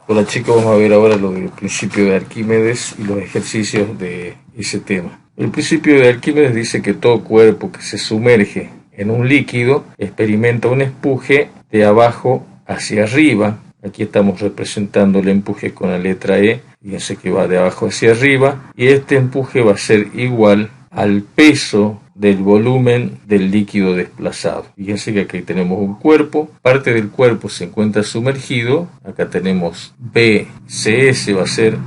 Hola chicos, vamos a ver ahora lo del principio de Arquímedes y los ejercicios de ese tema. El principio de Arquímedes dice que todo cuerpo que se sumerge en un líquido experimenta un empuje de abajo hacia arriba. Aquí estamos representando el empuje con la letra E, fíjense que va de abajo hacia arriba, y este empuje va a ser igual al peso del volumen del líquido desplazado. Fíjense que aquí tenemos un cuerpo, parte del cuerpo se encuentra sumergido, acá tenemos BCS, va a ser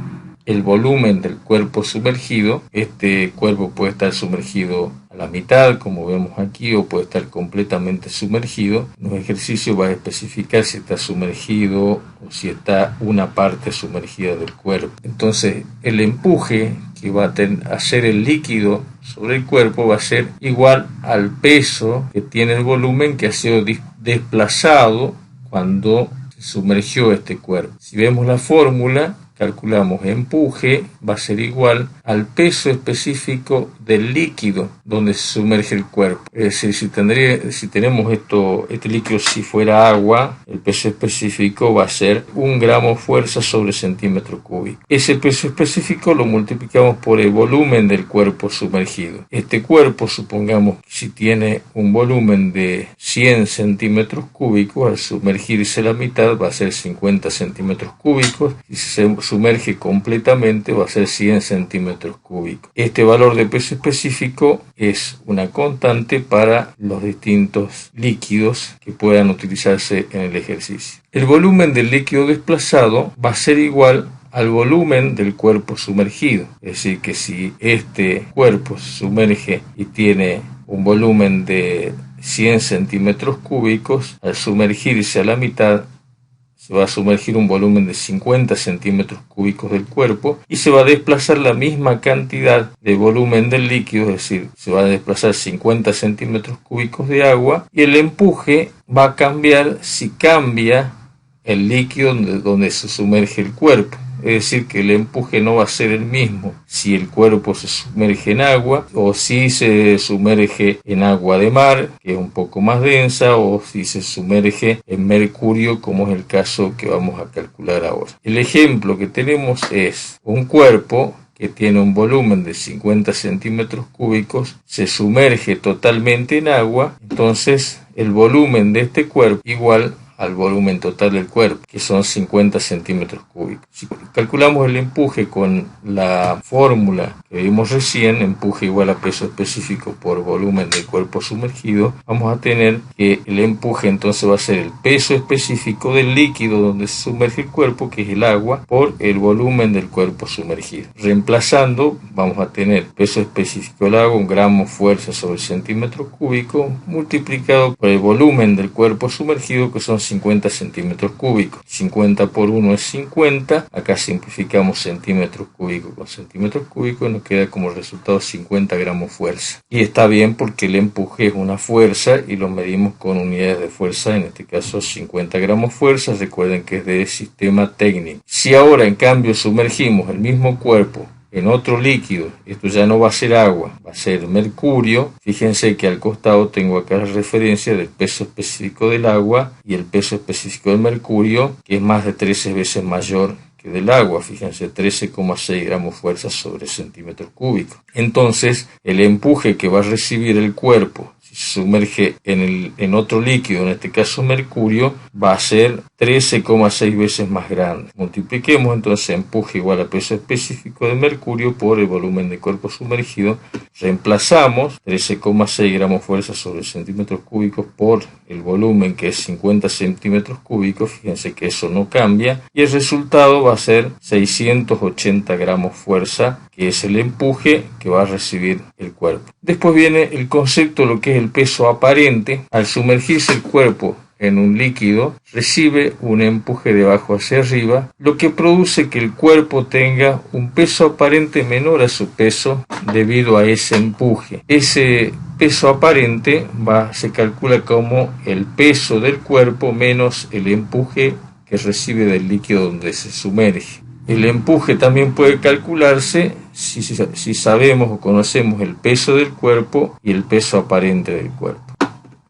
el volumen del cuerpo sumergido. Este cuerpo puede estar sumergido a la mitad, como vemos aquí, o puede estar completamente sumergido. En los ejercicios va a especificar si está sumergido o si está una parte sumergida del cuerpo. Entonces, el empuje que va a hacer el líquido sobre el cuerpo va a ser igual al peso que tiene el volumen que ha sido desplazado cuando se sumergió este cuerpo. Si vemos la fórmula, calculamos empuje va a ser igual al peso específico del líquido donde se sumerge el cuerpo. Es decir, si tenemos este líquido, si fuera agua, el peso específico va a ser 1 gramo fuerza sobre centímetro cúbico. Ese peso específico lo multiplicamos por el volumen del cuerpo sumergido. Este cuerpo, supongamos que si tiene un volumen de 100 centímetros cúbicos, al sumergirse la mitad va a ser 50 centímetros cúbicos. Si se sumerge completamente va a ser 100 centímetros cúbicos. Este valor de peso específico es una constante para los distintos líquidos que puedan utilizarse en el ejercicio. El volumen del líquido desplazado va a ser igual al volumen del cuerpo sumergido. Es decir, que si este cuerpo se sumerge y tiene un volumen de 100 centímetros cúbicos, al sumergirse a la mitad se va a sumergir un volumen de 50 centímetros cúbicos del cuerpo y se va a desplazar la misma cantidad de volumen del líquido, es decir, se va a desplazar 50 centímetros cúbicos de agua, y el empuje va a cambiar si cambia el líquido donde se sumerge el cuerpo. Es decir, que el empuje no va a ser el mismo si el cuerpo se sumerge en agua o si se sumerge en agua de mar, que es un poco más densa, o si se sumerge en mercurio, como es el caso que vamos a calcular ahora. El ejemplo que tenemos es un cuerpo que tiene un volumen de 50 centímetros cúbicos, se sumerge totalmente en agua, entonces el volumen de este cuerpo igual al volumen total del cuerpo, que son 50 centímetros cúbicos. Si calculamos el empuje con la fórmula que vimos recién, empuje igual a peso específico por volumen del cuerpo sumergido, vamos a tener que el empuje entonces va a ser el peso específico del líquido donde se sumerge el cuerpo, que es el agua, por el volumen del cuerpo sumergido. Reemplazando, vamos a tener peso específico del agua, 1 gramo fuerza sobre centímetro cúbico, multiplicado por el volumen del cuerpo sumergido, que son 50 centímetros cúbicos. 50 por 1 es 50. Acá simplificamos centímetros cúbicos con centímetros cúbicos y nos queda como resultado 50 gramos fuerza. Y está bien porque el empuje es una fuerza y lo medimos con unidades de fuerza, en este caso 50 gramos fuerza. Recuerden que es de sistema técnico. Si ahora en cambio sumergimos el mismo cuerpo en otro líquido, esto ya no va a ser agua, va a ser mercurio. Fíjense que al costado tengo acá la referencia del peso específico del agua y el peso específico del mercurio, que es más de 13 veces mayor que del agua. Fíjense, 13,6 gramos fuerza sobre centímetro cúbico. Entonces, el empuje que va a recibir el cuerpo si se sumerge en otro líquido, en este caso mercurio, va a ser 13,6 veces más grande. Multipliquemos entonces empuje igual a peso específico de mercurio por el volumen de cuerpo sumergido. Reemplazamos 13,6 gramos fuerza sobre centímetros cúbicos por el volumen, que es 50 centímetros cúbicos. Fíjense que eso no cambia y el resultado va a ser 680 gramos fuerza, que es el empuje que va a recibir el cuerpo. Después viene el concepto de lo que es el peso aparente. Al sumergirse el cuerpo en un líquido, recibe un empuje de abajo hacia arriba, lo que produce que el cuerpo tenga un peso aparente menor a su peso debido a ese empuje. Ese peso aparente se calcula como el peso del cuerpo menos el empuje que recibe del líquido donde se sumerge. El empuje también puede calcularse si sabemos o conocemos el peso del cuerpo y el peso aparente del cuerpo.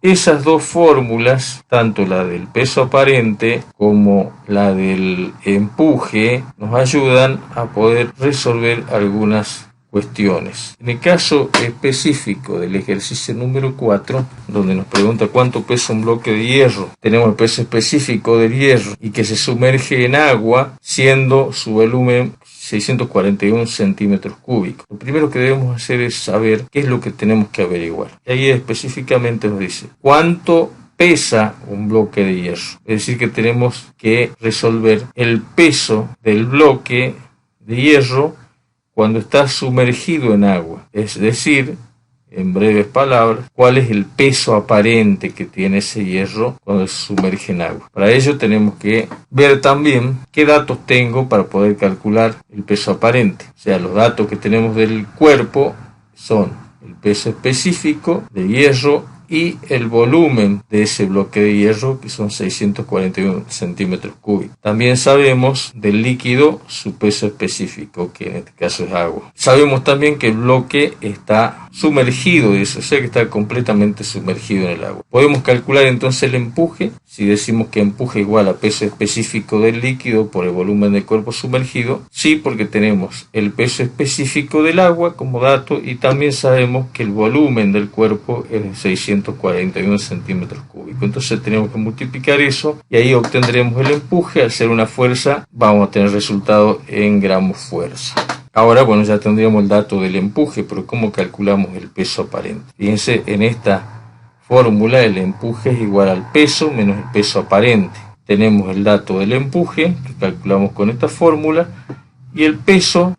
Esas dos fórmulas, tanto la del peso aparente como la del empuje, nos ayudan a poder resolver algunas cuestiones. En el caso específico del ejercicio número 4, donde nos pregunta cuánto pesa un bloque de hierro, tenemos el peso específico del hierro y que se sumerge en agua, siendo su volumen 641 centímetros cúbicos. Lo primero que debemos hacer es saber qué es lo que tenemos que averiguar. Y ahí específicamente nos dice cuánto pesa un bloque de hierro. Es decir, que tenemos que resolver el peso del bloque de hierro cuando está sumergido en agua. Es decir, en breves palabras, cuál es el peso aparente que tiene ese hierro cuando se sumerge en agua. Para ello tenemos que ver también qué datos tengo para poder calcular el peso aparente. O sea, los datos que tenemos del cuerpo son el peso específico de hierro y el volumen de ese bloque de hierro, que son 641 centímetros cúbicos. También sabemos del líquido su peso específico, que en este caso es agua. Sabemos también que el bloque está sumergido, o sea que está completamente sumergido en el agua. Podemos calcular entonces el empuje, si decimos que empuje igual a peso específico del líquido por el volumen del cuerpo sumergido. Sí, porque tenemos el peso específico del agua como dato y también sabemos que el volumen del cuerpo es de 641 centímetros cúbicos. Entonces tenemos que multiplicar eso y ahí obtendremos el empuje. Al ser una fuerza vamos a tener resultado en gramos fuerza. Ahora, bueno, ya tendríamos el dato del empuje, pero ¿cómo calculamos el peso aparente? Fíjense, en esta fórmula el empuje es igual al peso menos el peso aparente. Tenemos el dato del empuje, que calculamos con esta fórmula, y el peso,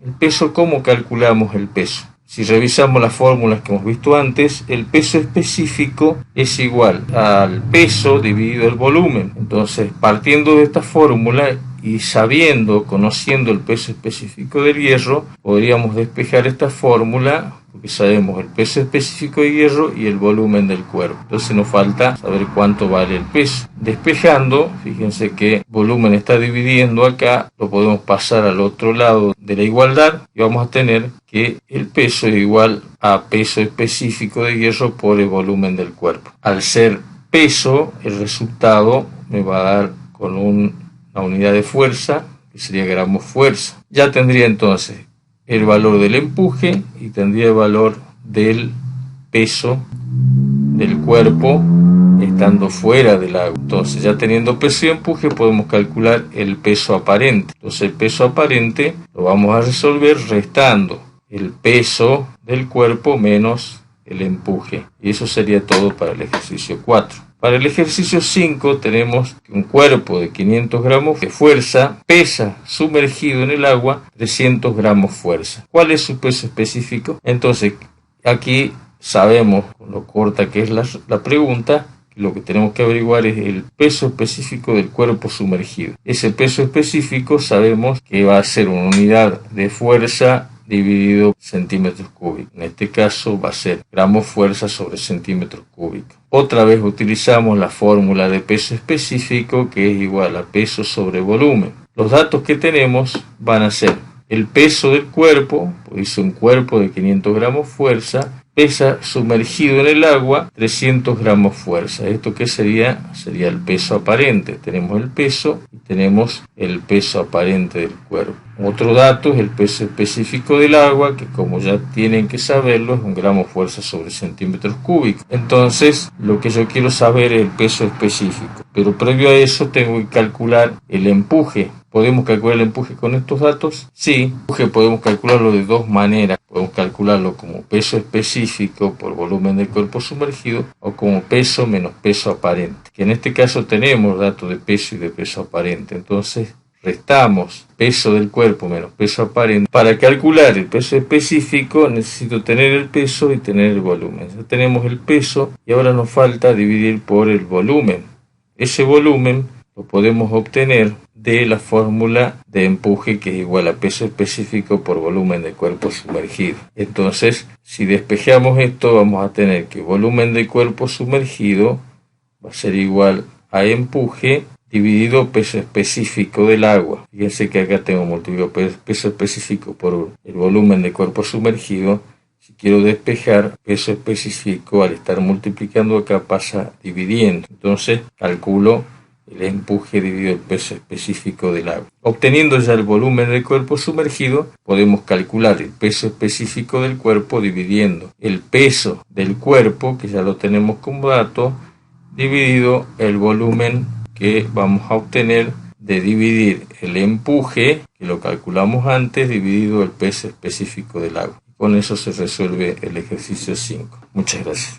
¿cómo calculamos el peso? Si revisamos las fórmulas que hemos visto antes, el peso específico es igual al peso dividido el volumen. Entonces, partiendo de esta fórmula y conociendo el peso específico del hierro, podríamos despejar esta fórmula porque sabemos el peso específico de hierro y el volumen del cuerpo. Entonces nos falta saber cuánto vale el peso. Despejando, fíjense que volumen está dividiendo acá, lo podemos pasar al otro lado de la igualdad y vamos a tener que el peso es igual a peso específico de hierro por el volumen del cuerpo. Al ser peso, el resultado me va a dar con una unidad de fuerza, que sería gramos fuerza. Ya tendría entonces el valor del empuje y tendría el valor del peso del cuerpo estando fuera del agua. Entonces, ya teniendo peso y empuje, podemos calcular el peso aparente. Entonces, el peso aparente lo vamos a resolver restando el peso del cuerpo menos el empuje. Y eso sería todo para el ejercicio 4. Para el ejercicio 5 tenemos que un cuerpo de 500 gramos de fuerza pesa sumergido en el agua 300 gramos fuerza. ¿Cuál es su peso específico? Entonces, aquí sabemos, con lo corta que es la pregunta, que lo que tenemos que averiguar es el peso específico del cuerpo sumergido. Ese peso específico sabemos que va a ser una unidad de fuerza dividido centímetros cúbicos. En este caso va a ser gramos fuerza sobre centímetros cúbicos. Otra vez utilizamos la fórmula de peso específico, que es igual a peso sobre volumen. Los datos que tenemos van a ser el peso del cuerpo, pues un cuerpo de 500 gramos fuerza, pesa sumergido en el agua 300 gramos fuerza. ¿Esto qué sería? Sería el peso aparente. Tenemos el peso y tenemos el peso aparente del cuerpo. Otro dato es el peso específico del agua, que como ya tienen que saberlo, es un gramo fuerza sobre centímetros cúbicos. Entonces, lo que yo quiero saber es el peso específico. Pero previo a eso tengo que calcular el empuje. ¿Podemos calcular el empuje con estos datos? Sí, el empuje podemos calcularlo de dos maneras. Podemos calcularlo como peso específico por volumen del cuerpo sumergido o como peso menos peso aparente. Que en este caso tenemos datos de peso y de peso aparente. Entonces, restamos peso del cuerpo menos peso aparente. Para calcular el peso específico necesito tener el peso y tener el volumen. Ya tenemos el peso y ahora nos falta dividir por el volumen. Ese volumen lo podemos obtener de la fórmula de empuje, que es igual a peso específico por volumen del cuerpo sumergido. Entonces, si despejamos esto, vamos a tener que volumen del cuerpo sumergido va a ser igual a empuje dividido peso específico del agua. Fíjense que acá tengo multiplicado peso específico por el volumen del cuerpo sumergido. Si quiero despejar, peso específico al estar multiplicando acá pasa dividiendo. Entonces calculo el empuje dividido el peso específico del agua. Obteniendo ya el volumen del cuerpo sumergido, podemos calcular el peso específico del cuerpo dividiendo el peso del cuerpo, que ya lo tenemos como dato, dividido el volumen que vamos a obtener de dividir el empuje, que lo calculamos antes, dividido el peso específico del agua. Con eso se resuelve el ejercicio 5. Muchas gracias.